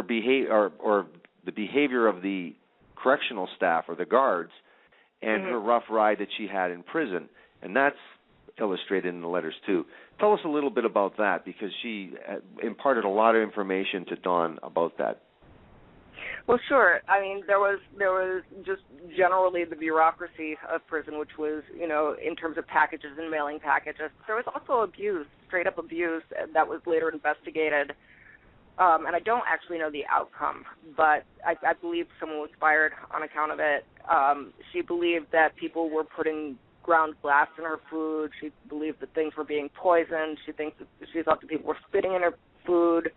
C: behavior or the behavior of the correctional staff or the guards, and her rough ride that she had in prison, and that's illustrated in the letters too. Tell us a little bit about that, because she imparted a lot of information to Dawn about that.
D: Well, sure. I mean, there was just generally the bureaucracy of prison, which was, in terms of packages and mailing packages. There was also abuse, straight up abuse, that was later investigated. And I don't actually know the outcome, but I believe someone was fired on account of it. She believed that people were putting ground glass in her food. She believed that things were being poisoned. She thought that people were spitting in her food.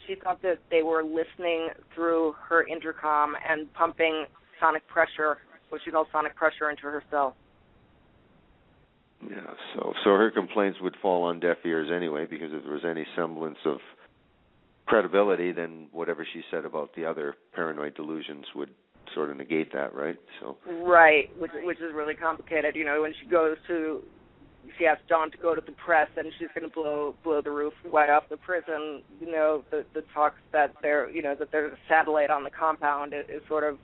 D: She thought that they were listening through her intercom and pumping sonic pressure, what she called sonic pressure, into her cell.
C: Yeah, so her complaints would fall on deaf ears anyway, because if there was any semblance of credibility, then whatever she said about the other paranoid delusions would sort of negate that, right? So
D: right, which is really complicated. When she asked Dawn to go to the press, and she's going to blow the roof right off the prison. The talks that that there's a satellite on the compound is sort of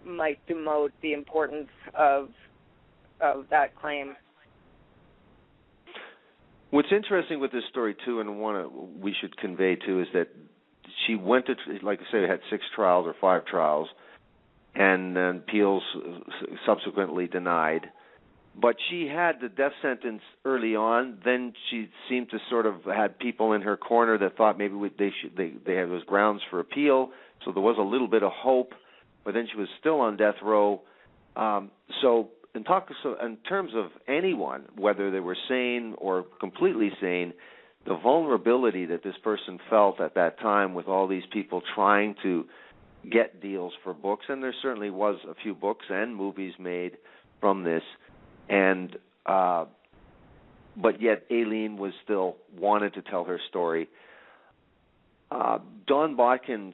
D: might demote the importance of that claim.
C: What's interesting with this story too, and we should convey too, is that she went to, like I say, had 6 trials or 5 trials, and then appeals subsequently denied. But she had the death sentence early on. Then she seemed to sort of had people in her corner that thought maybe they had those grounds for appeal. So there was a little bit of hope. But then she was still on death row. So in terms of anyone, whether they were sane or completely sane, the vulnerability that this person felt at that time with all these people trying to get deals for books, and there certainly was a few books and movies made from this, and but yet Aileen was still wanted to tell her story. Dawn Botkins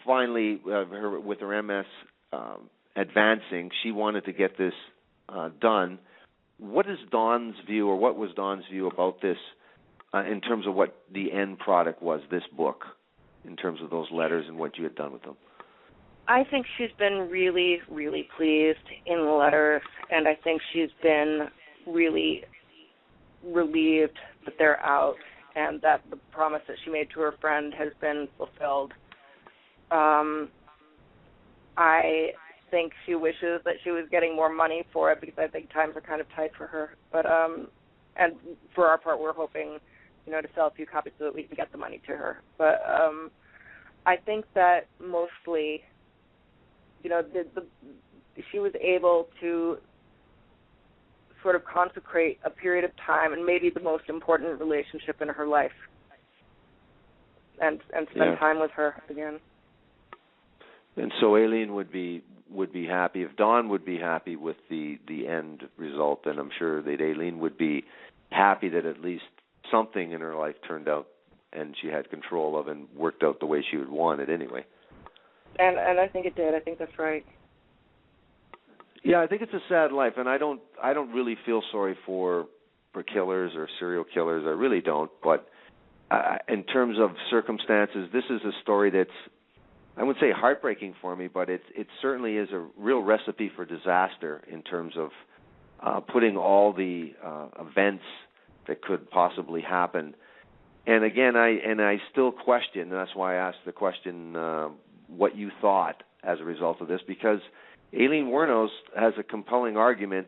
C: finally, with her MS advancing, she wanted to get this done. What is Dawn's view, or what was Dawn's view about this in terms of what the end product was, this book, in terms of those letters and what you had done with them?
D: I think she's been really, really pleased in the letters, and I think she's been really relieved that they're out and that the promise that she made to her friend has been fulfilled. I think she wishes that she was getting more money for it because I think times are kind of tight for her. But and for our part, we're hoping, to sell a few copies so that we can get the money to her. But I think that mostly, she was able to sort of consecrate a period of time and maybe the most important relationship in her life, and spend time with her again.
C: And so Aileen would be happy. If Dawn would be happy with the end result, then I'm sure that Aileen would be happy that at least something in her life turned out and she had control of and worked out the way she would want it anyway.
D: And I think it did. I think that's right.
C: Yeah, I think it's a sad life, and I don't really feel sorry for killers or serial killers. I really don't. But in terms of circumstances, this is a story that's, I wouldn't say heartbreaking for me, but it certainly is a real recipe for disaster in terms of putting all the events that could possibly happen. And again, I still question, and that's why I asked the question, what you thought as a result of this, because Aileen Wuornos has a compelling argument,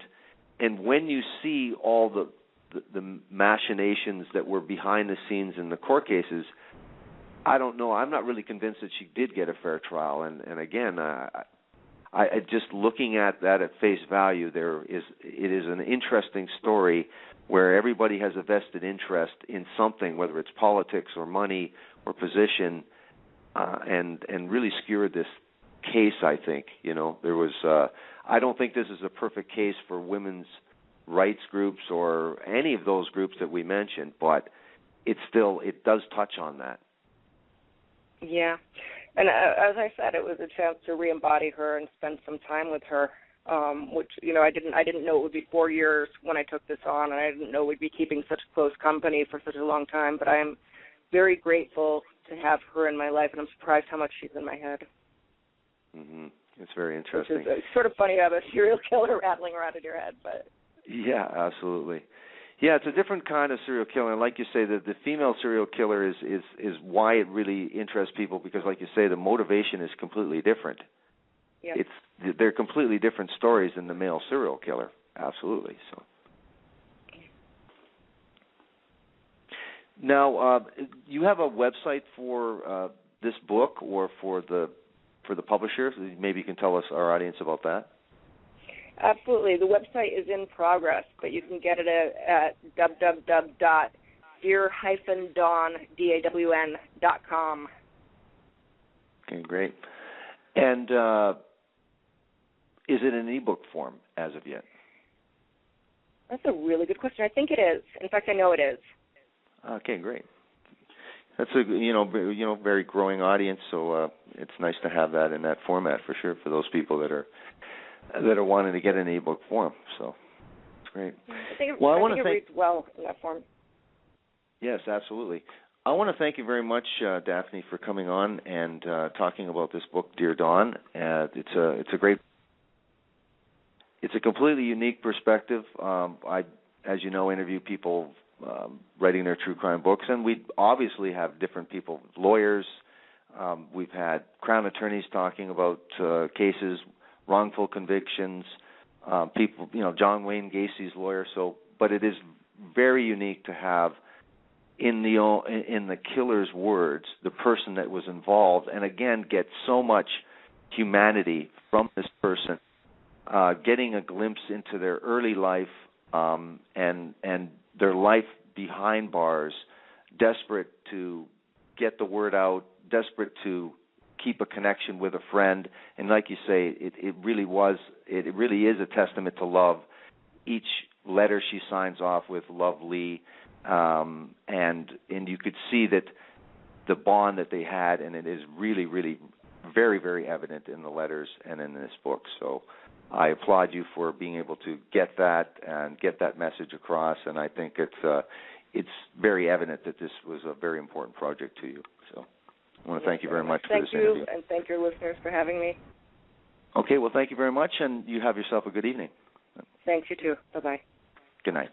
C: and when you see all the machinations that were behind the scenes in the court cases, I don't know. I'm not really convinced that she did get a fair trial. And again, I just looking at that at face value, it is an interesting story where everybody has a vested interest in something, whether it's politics or money or position, and really skewered this case. I think there was. I don't think this is a perfect case for women's rights groups or any of those groups that we mentioned, but it does touch on that.
D: Yeah, and as I said, it was a chance to re-embody her and spend some time with her, which I didn't know it would be 4 years when I took this on, and I didn't know we'd be keeping such close company for such a long time. But I am very grateful to have her in my life, and I'm surprised how much she's in my head.
C: Mm-hmm. It's very interesting.
D: It's sort of funny to have a serial killer rattling around in your head, but
C: yeah, absolutely. Yeah, it's a different kind of serial killer, and like you say, the female serial killer is why it really interests people, because, like you say, the motivation is completely different.
D: Yeah.
C: They're completely different stories than the male serial killer. Absolutely. So. Now, you have a website for this book or for the publisher? Maybe you can tell us, our audience, about that.
D: Absolutely. The website is in progress, but you can get it at www.dear-dawn.com.
C: Okay, great. And is it in ebook form as of yet?
D: That's a really good question. I think it is. In fact, I know it is. Okay,
C: great. That's a very growing audience, so it's nice to have that in that format for sure for those people that are wanting to get an ebook form. So it's great.
D: I think it reads well in that form.
C: Yes, absolutely. I want to thank you very much, Daphne, for coming on and talking about this book, Dear Dawn. It's a completely unique perspective. I, as you know, interview people writing their true crime books, and we obviously have different people, lawyers. We've had Crown attorneys talking about cases, wrongful convictions, people, John Wayne Gacy's lawyer. But it is very unique to have in the killer's words the person that was involved, and again get so much humanity from this person, getting a glimpse into their early life and their life behind bars, desperate to get the word out, desperate to keep a connection with a friend. And like you say, it really is a testament to love. Each letter she signs off with "Love Lee," and you could see that the bond that they had, and it is really, really very, very evident in the letters and in this book. So I applaud you for being able to get that and get that message across, and I think it's very evident that this was a very important project to you. So I want to thank you very much for this interview.
D: Thank you, and thank your listeners for having me.
C: Okay, well, thank you very much, and you have yourself a good evening.
D: Thanks, you too. Bye-bye.
C: Good night.